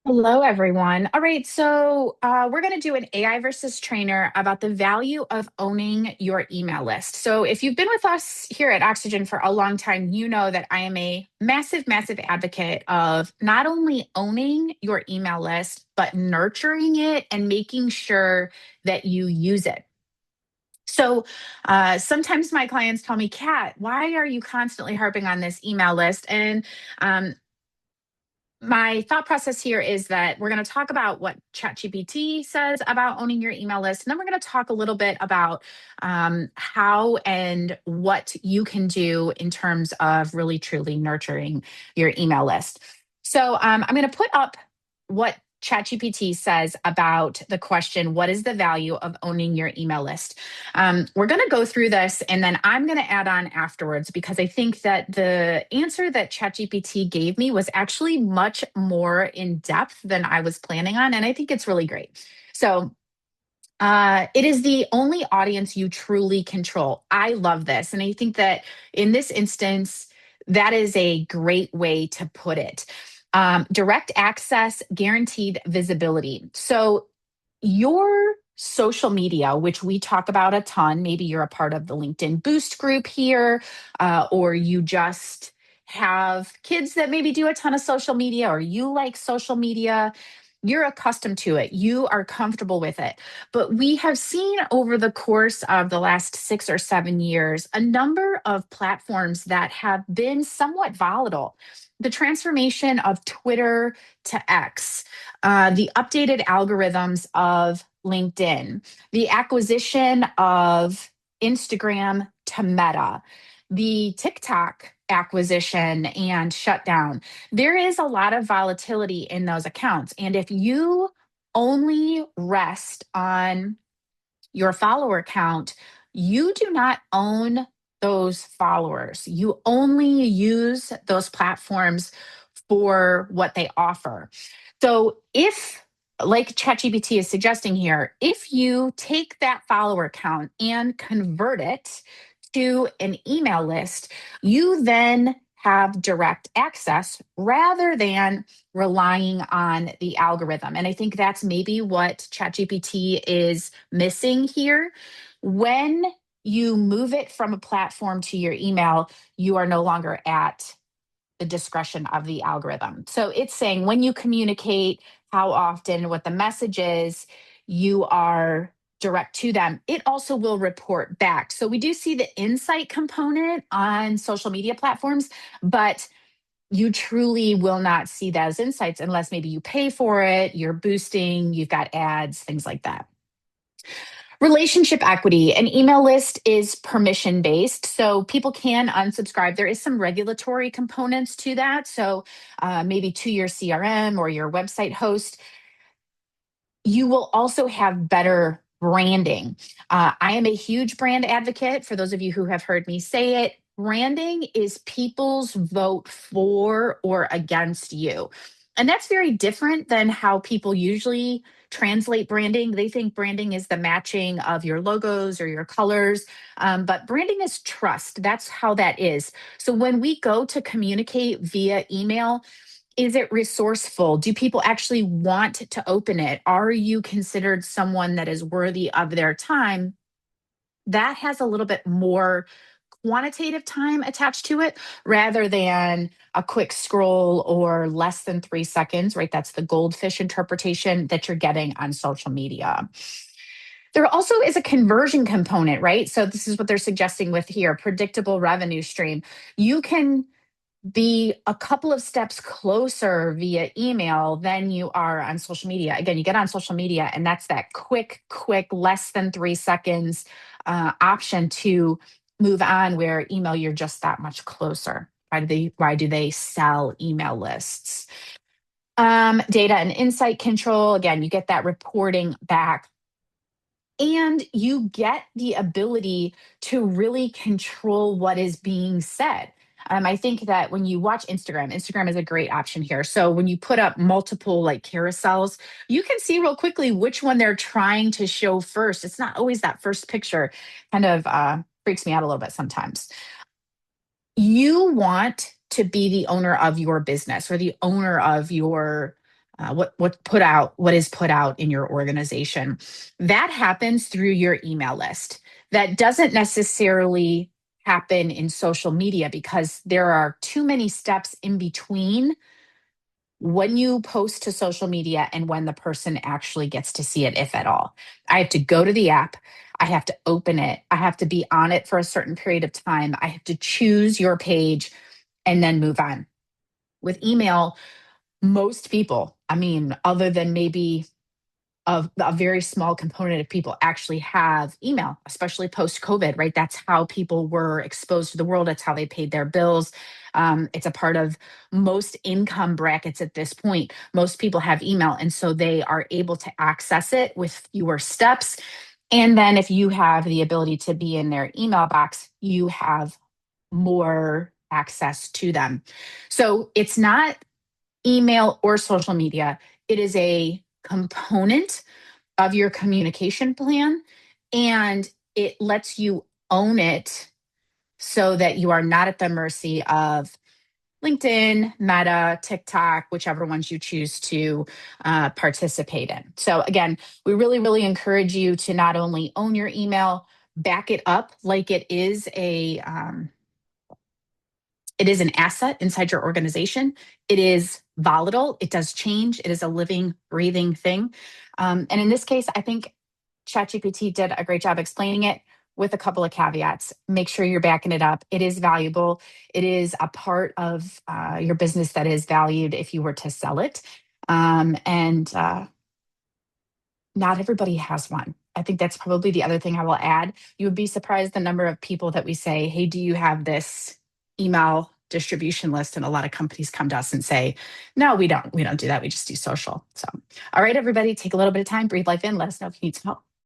Hello, everyone. All right, so we're going to do an AI versus trainer about the value of owning your email list. So, if you've been with us here at Oxygen for a long time, you know that I am a massive, massive advocate of not only owning your email list, but nurturing it and making sure that you use it. So sometimes my clients tell me, Kat, why are you constantly harping on this email list? And um, my thought process here is that we're going to talk about what ChatGPT says about owning your email list. And then we're going to talk a little bit about how and what you can do in terms of really truly nurturing your email list. So I'm going to put up what ChatGPT says about the question, what is the value of owning your email list? We're going to go through this and then I'm going to add on afterwards because I think that the answer that ChatGPT gave me was actually much more in depth than I was planning on. And I think it's really great. So, it is the only audience you truly control. I love this. And I think that in this instance, that is a great way to put it. Direct access, guaranteed visibility. So, your social media, which we talk about a ton, maybe you're a part of the LinkedIn Boost group here, or you just have kids that maybe do a ton of social media, or you like social media, you're accustomed to it, you are comfortable with it. But we have seen over the course of the last 6 or 7 years a number of platforms that have been somewhat volatile. The transformation of Twitter to X, the updated algorithms of LinkedIn, the acquisition of Instagram to Meta, the TikTok acquisition and shutdown. There is a lot of volatility in those accounts. And if you only rest on your follower count, you do not own those followers. You only use those platforms for what they offer. So if, like ChatGPT is suggesting here, if you take that follower count and convert it to an email list, you then have direct access rather than relying on the algorithm. And I think that's maybe what ChatGPT is missing here. When you move it from a platform to your email, you are no longer at the discretion of the algorithm. So it's saying when you communicate, how often, what the message is, you are direct to them. It also will report back. So we do see the insight component on social media platforms, but you truly will not see those insights unless maybe you pay for it, you're boosting, you've got ads, things like that. Relationship equity. An email list is permission based, so people can unsubscribe. There is some regulatory components to that. So maybe to your CRM or your website host, you will also have better branding. I am a huge brand advocate. For those of you who have heard me say it, branding is people's vote for or against you. And that's very different than how people usually translate branding. They think branding is the matching of your logos or your colors, but branding is trust. That's how that is. So when we go to communicate via email, is it resourceful? Do people actually want to open it? Are you considered someone that is worthy of their time? That has a little bit more quantitative time attached to it rather than a quick scroll or less than 3 seconds, right? That's the goldfish interpretation that you're getting on social media. There also is a conversion component, right? So, this is what they're suggesting with here predictable revenue stream. You can be a couple of steps closer via email than you are on social media. Again, you get on social media, and that's that quick, less than 3 seconds option to move on. Where email, you're just that much closer. Why do they sell email lists? Data and insight control. Again, you get that reporting back and you get the ability to really control what is being said. I think that when you watch Instagram, Instagram is a great option here. So when you put up multiple like carousels, you can see real quickly which one they're trying to show first. It's not always that first picture. Kind of freaks me out a little bit sometimes. You want to be the owner of your business or the owner of your what is put out in your organization. That happens through your email list. That doesn't necessarily happen in social media because there are too many steps in between when you post to social media and when the person actually gets to see it, if at all. I have to go to the app. I have to open it. I have to be on it for a certain period of time. I have to choose your page and then move on. With email, most people, I mean, other than maybe a very small component of people actually have email, especially post COVID, right? That's how people were exposed to the world. It's how they paid their bills. It's a part of most income brackets at this point. Most people have email, and so they are able to access it with fewer steps. And then if you have the ability to be in their email box, you have more access to them. So it's not email or social media, it is a component of your communication plan, and it lets you own it so that you are not at the mercy of LinkedIn, Meta, TikTok, whichever ones you choose to participate in. So, again, we really, really encourage you to not only own your email, back it up like it is an asset inside your organization. It is volatile. It does change. It is a living, breathing thing. And in this case, I think ChatGPT did a great job explaining it with a couple of caveats. Make sure you're backing it up. It is valuable. It is a part of your business that is valued if you were to sell it. And Not everybody has one. I think that's probably the other thing I will add. You would be surprised the number of people that we say, "Hey, do you have this email distribution list?" And a lot of companies come to us and say, "No, we don't. We don't do that. We just do social." So, all right, everybody, take a little bit of time, breathe life in. Let us know if you need some help.